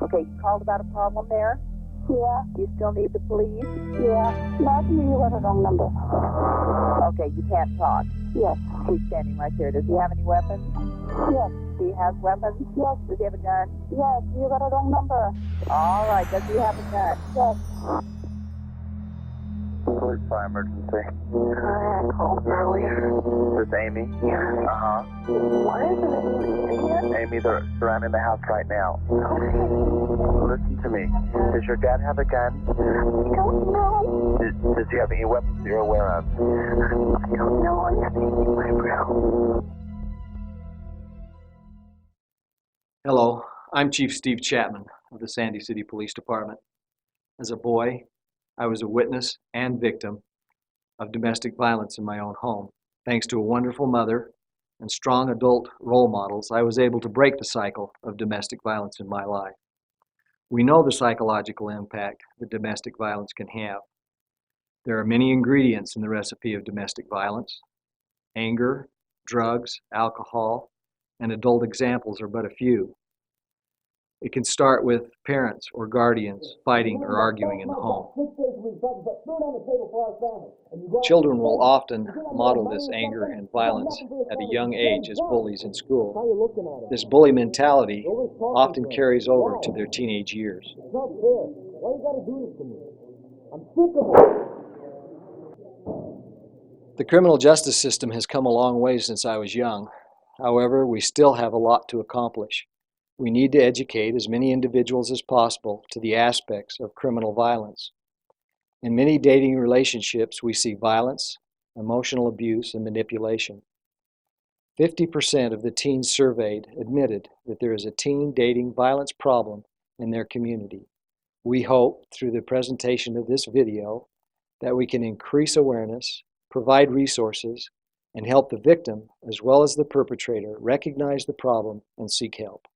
Okay, you called about a problem there? Yeah. You still need the police? Yeah. Imagine you got a wrong number. Okay, you can't talk. Yes. He's standing right there. Does he have any weapons? Yes. Do he have weapons? Yes. Does he have a gun? Yes. You got a wrong number. All right, does he have a gun? Yes. Police fire emergency. I called earlier. This is Amy? Yeah. Uh-huh. What is it? Amy, they're surrounding the house right now. Okay. Listen to me. Does your dad have a gun? I don't know. Does he have any weapons you're aware of? I don't know. I'm staying in my room. Hello, I'm Chief Steve Chapman of the Sandy City Police Department. As a boy, I was a witness and victim of domestic violence in my own home. Thanks to a wonderful mother and strong adult role models, I was able to break the cycle of domestic violence in my life. We know the psychological impact that domestic violence can have. There are many ingredients in the recipe of domestic violence. Anger, drugs, alcohol, and adult examples are but a few. It can start with parents or guardians fighting or arguing in the home. Children will often model this anger and violence at a young age as bullies in school. This bully mentality often carries over to their teenage years. The criminal justice system has come a long way since I was young. However, we still have a lot to accomplish. We need to educate as many individuals as possible to the aspects of criminal violence. In many dating relationships, we see violence, emotional abuse, and manipulation. 50% of the teens surveyed admitted that there is a teen dating violence problem in their community. We hope, through the presentation of this video, that we can increase awareness, provide resources, and help the victim, as well as the perpetrator, recognize the problem and seek help.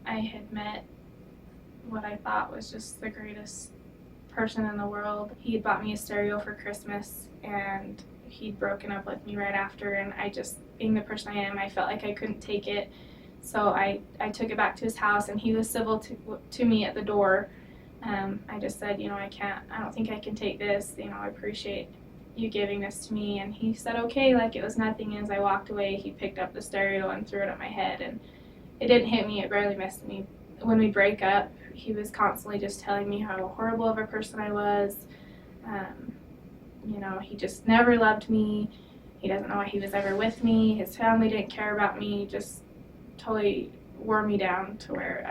I had met what I thought was just the greatest person in the world. He had bought me a stereo for Christmas and he'd broken up with me right after, and I just, being the person I am, I felt like I couldn't take it. So I took it back to his house and he was civil to me at the door. I just said, I don't think I can take this, I appreciate you giving this to me. And he said, okay, like it was nothing. As I walked away, he picked up the stereo and threw it at my head, and it didn't hit me, it barely missed me. When we break up, he was constantly just telling me how horrible of a person I was. He just never loved me. He doesn't know why he was ever with me. His family didn't care about me, just totally wore me down to where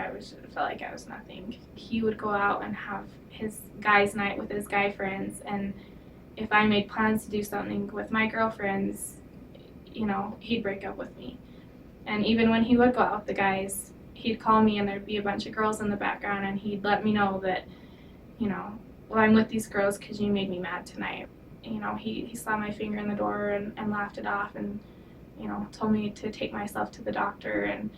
felt like I was nothing. He would go out and have his guys' night with his guy friends, and if I made plans to do something with my girlfriends, he'd break up with me. And even when he would go out with the guys, he'd call me and there'd be a bunch of girls in the background, and he'd let me know that, well, I'm with these girls because you made me mad tonight. He slammed my finger in the door and laughed it off, and, told me to take myself to the doctor, and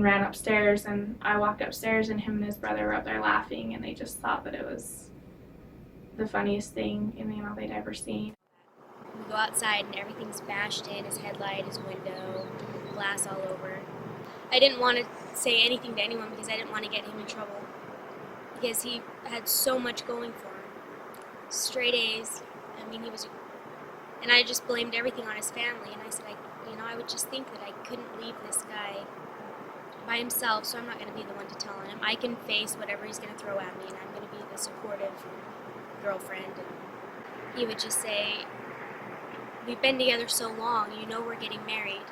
ran upstairs. And I walked upstairs and him and his brother were up there laughing, and they just thought that it was the funniest thing, they'd ever seen. We go outside and everything's bashed in, his headlight, his window, glass all over. I didn't want to say anything to anyone because I didn't want to get him in trouble, because he had so much going for him. Straight A's. And I just blamed everything on his family, and I said, I would just think that I couldn't leave this guy by himself, so I'm not going to be the one to tell him. I can face whatever he's going to throw at me, and I'm going to be the supportive girlfriend. And he would just say, we've been together so long, we're getting married.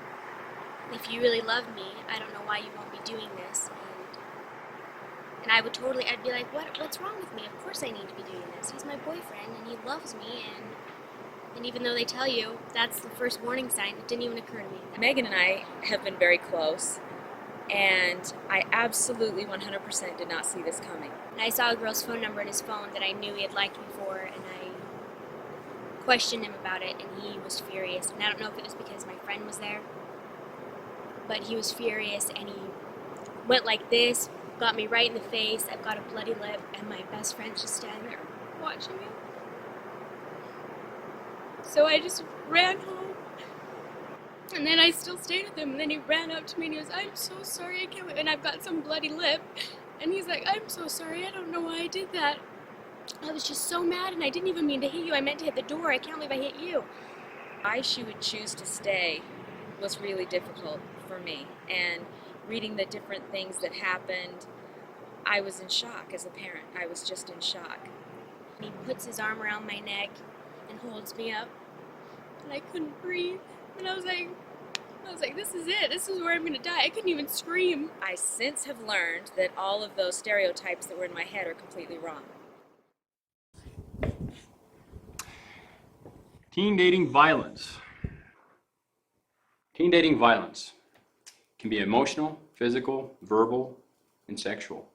If you really love me, I don't know why you won't be doing this. And I'd be like, what's wrong with me? Of course I need to be doing this. He's my boyfriend, and he loves me, and even though they tell you, that's the first warning sign, it didn't even occur to me. Megan and I have been very close. And I absolutely 100% did not see this coming. And I saw a girl's phone number in his phone that I knew he had liked me for, and I questioned him about it, and he was furious. And I don't know if it was because my friend was there, but he was furious, and he went like this, got me right in the face. I've got a bloody lip, and my best friend's just standing there watching me. So I just ran home. And then I still stayed with him, and then he ran up to me and he goes, "I'm so sorry, I can't wait." And I've got some bloody lip. And he's like, "I'm so sorry, I don't know why I did that. I was just so mad, and I didn't even mean to hit you. I meant to hit the door. I can't believe I hit you." Why she would choose to stay was really difficult for me. And reading the different things that happened, I was in shock as a parent. I was just in shock. And he puts his arm around my neck and holds me up. And I couldn't breathe. And I was like, this is it. This is where I'm gonna die. I couldn't even scream. I since have learned that all of those stereotypes that were in my head are completely wrong. Teen dating violence. Teen dating violence can be emotional, physical, verbal, and sexual.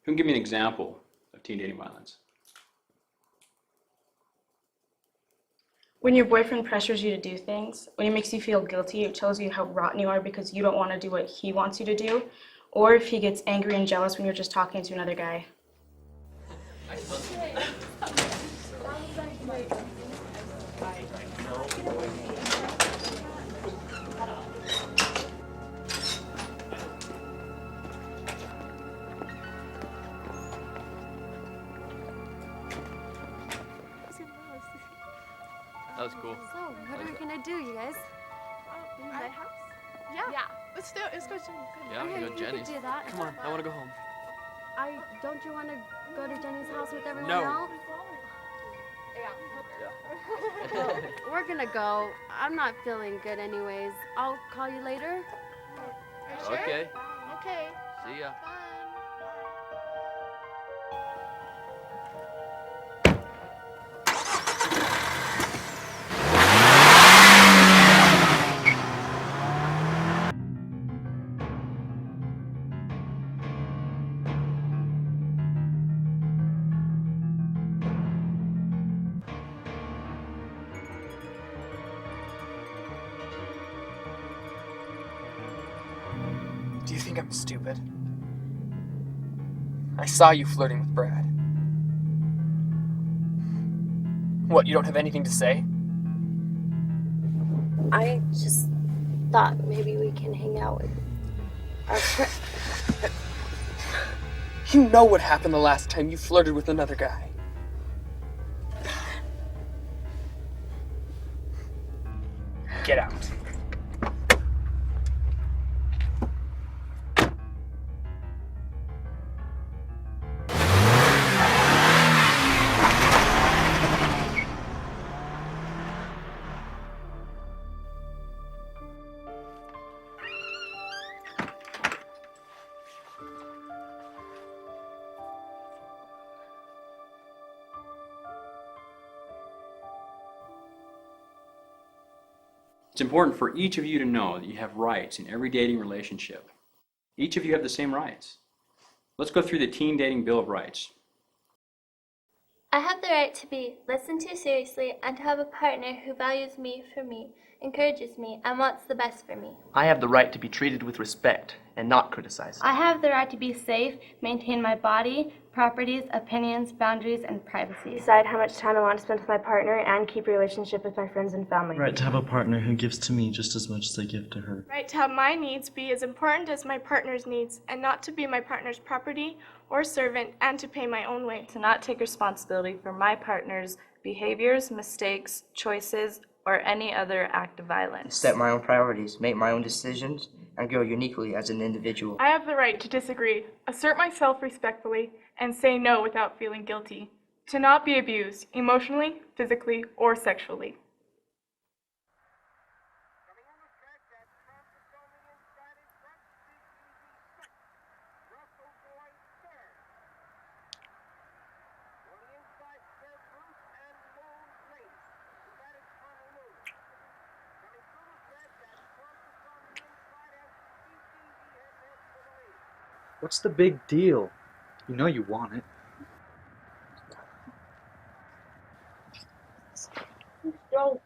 Who can give me an example of teen dating violence? When your boyfriend pressures you to do things, when he makes you feel guilty, or tells you how rotten you are because you don't want to do what he wants you to do, or if he gets angry and jealous when you're just talking to another guy. That was cool. So, what are we gonna do, you guys? In my house? Yeah. Let's do it. Let's go to Yeah, we Okay, can go to Jenny's. We could do that. Come on, I want to go home. Don't you want to go to Jenny's house with everyone No. else? Well, we're gonna go. I'm not feeling good anyways. I'll call you later. Are you sure? Okay. Okay. See ya. Fun. Do you think I'm stupid? I saw you flirting with Brad. What, you don't have anything to say? I just thought maybe we can hang out with our friends. You know what happened the last time you flirted with another guy. Get out. It's important for each of you to know that you have rights in every dating relationship. Each of you have the same rights. Let's go through the Teen Dating Bill of Rights. I have the right to be listened to seriously and to have a partner who values me for me, encourages me, and wants the best for me. I have the right to be treated with respect and not criticized. I have the right to be safe, maintain my body, properties, opinions, boundaries, and privacy. Decide how much time I want to spend with my partner and keep a relationship with my friends and family. Right to have a partner who gives to me just as much as I give to her. Right to have my needs be as important as my partner's needs, and not to be my partner's property or servant, and to pay my own way. To not take responsibility for my partner's behaviors, mistakes, choices, or any other act of violence. Set my own priorities, make my own decisions, and grow uniquely as an individual. I have the right to disagree, assert myself respectfully, and say no without feeling guilty. To not be abused, emotionally, physically, or sexually. What's the big deal? You know you want it. Don't.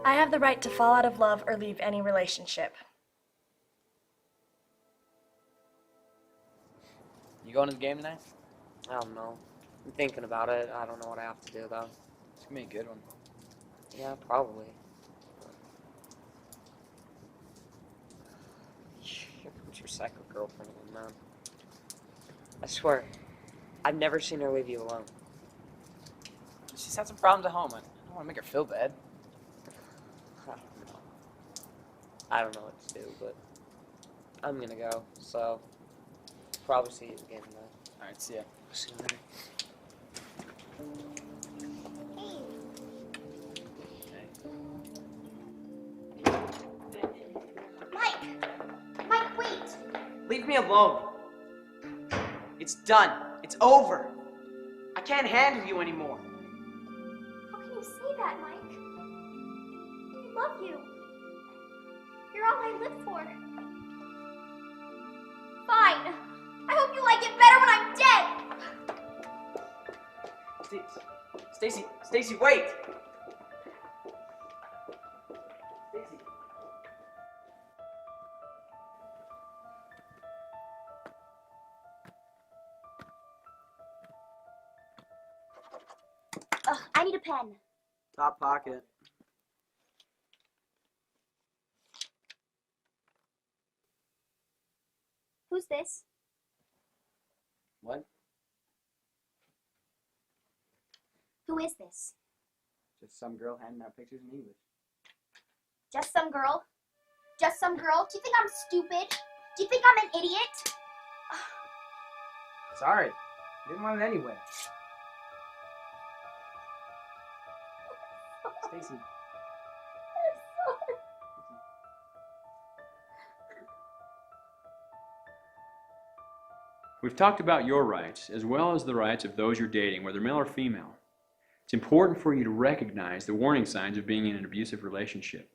I have the right to fall out of love or leave any relationship. You going to the game tonight? I don't know. I'm thinking about it. I don't know what I have to do, though. It's gonna be a good one. Yeah, probably. Here comes your psycho girlfriend again, man. I swear, I've never seen her leave you alone. She's had some problems at home. I don't want to make her feel bad. I don't know what to do, but I'm gonna go, so probably see you again tonight. Alright, see ya. See you later. Mike, wait! Leave me alone. It's done. It's over. I can't handle you anymore. How can you say that, Mike? I love you. You're all I live for. Fine. I hope you like it better when I'm dead. Stacy, wait. Stacy. Ugh, I need a pen. Top pocket. Who's this? What? Who is this? Just some girl handing out pictures in English. Just some girl? Just some girl? Do you think I'm stupid? Do you think I'm an idiot? Sorry. Didn't want it anyway. Stacy. We've talked about your rights, as well as the rights of those you're dating, whether male or female. It's important for you to recognize the warning signs of being in an abusive relationship.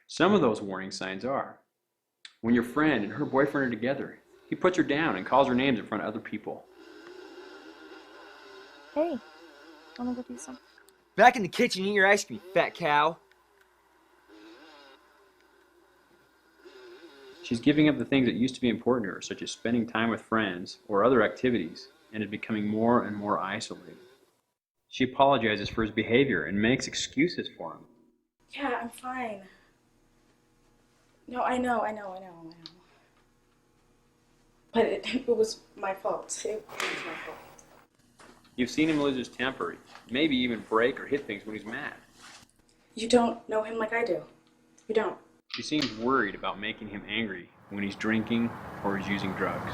Some of those warning signs are when your friend and her boyfriend are together, he puts her down and calls her names in front of other people. Hey, wanna go do something? Back in the kitchen, eat your ice cream, fat cow. She's giving up the things that used to be important to her, such as spending time with friends or other activities, and is becoming more and more isolated. She apologizes for his behavior and makes excuses for him. Yeah, I'm fine. No, I know. But it was my fault. It was my fault. You've seen him lose his temper, maybe even break or hit things when he's mad. You don't know him like I do. You don't. She seems worried about making him angry when he's drinking or he's using drugs.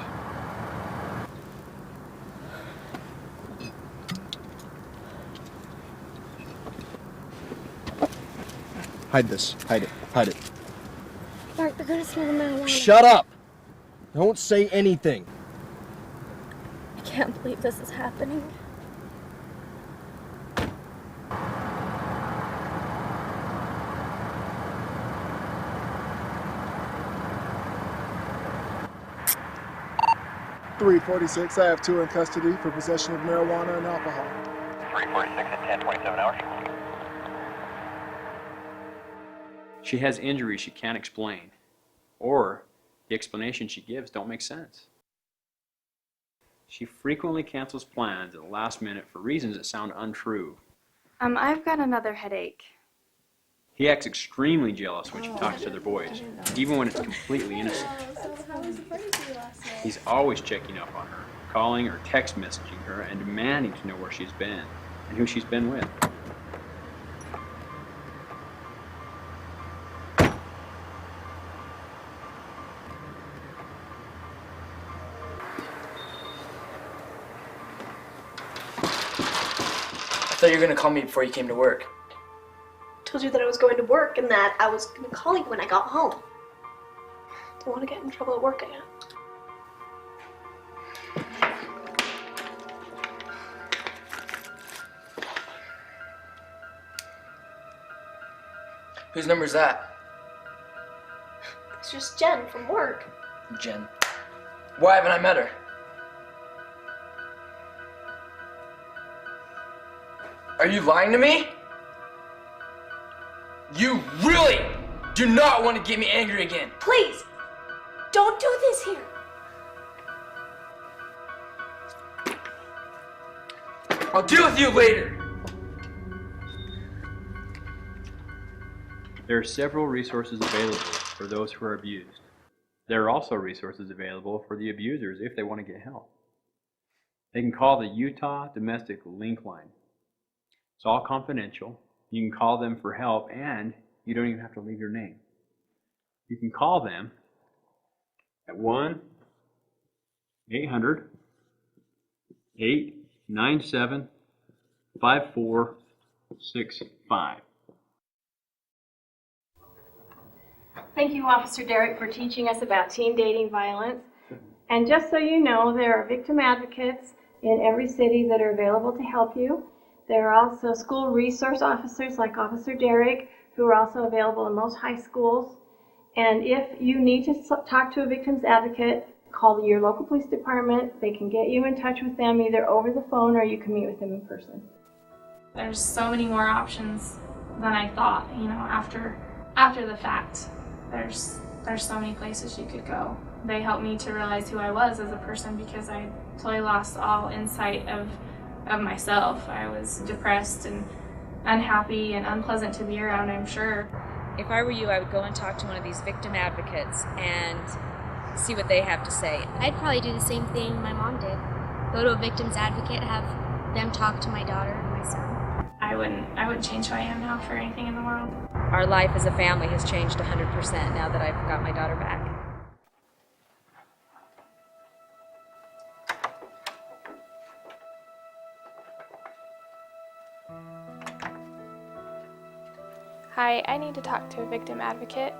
Hide this. Hide it. Hide it. Mark, they're gonna smell the marijuana. Shut up! Don't say anything. I can't believe this is happening. .346, I have 2 in custody for possession of marijuana and alcohol. 346 at 10:27 hours. She has injuries she can't explain, or the explanations she gives don't make sense. She frequently cancels plans at the last minute for reasons that sound untrue. I've got another headache. He acts extremely jealous when she talks to other boys, even when it's completely innocent. He's always checking up on her, calling or text messaging her, and demanding to know where she's been and who she's been with. I thought you were gonna call me before you came to work. told you that I was going to work and that I was going to call you when I got home. Don't want to get in trouble at work again. Whose number is that? It's just Jen from work. Jen. Why haven't I met her? Are you lying to me? You really do not want to get me angry again. Please, don't do this here. I'll deal with you later. There are several resources available for those who are abused. There are also resources available for the abusers if they want to get help. They can call the Utah Domestic Link Line. It's all confidential. You can call them for help, and you don't even have to leave your name. You can call them at 1-800-897-5465. Thank you, Officer Derrick, for teaching us about teen dating violence. And just so you know, there are victim advocates in every city that are available to help you. There are also school resource officers like Officer Derrick, who are also available in most high schools. And if you need to talk to a victim's advocate, call your local police department. They can get you in touch with them either over the phone or you can meet with them in person. There's so many more options than I thought, you know, after the fact. There's so many places you could go. They helped me to realize who I was as a person because I totally lost all insight of myself. I was depressed and unhappy and unpleasant to be around, I'm sure. If I were you, I would go and talk to one of these victim advocates and see what they have to say. I'd probably do the same thing my mom did. Go to a victim's advocate, have them talk to my daughter and my son. I wouldn't change who I am now for anything in the world. Our life as a family has changed 100% now that I've got my daughter back. Hi, I need to talk to a victim advocate.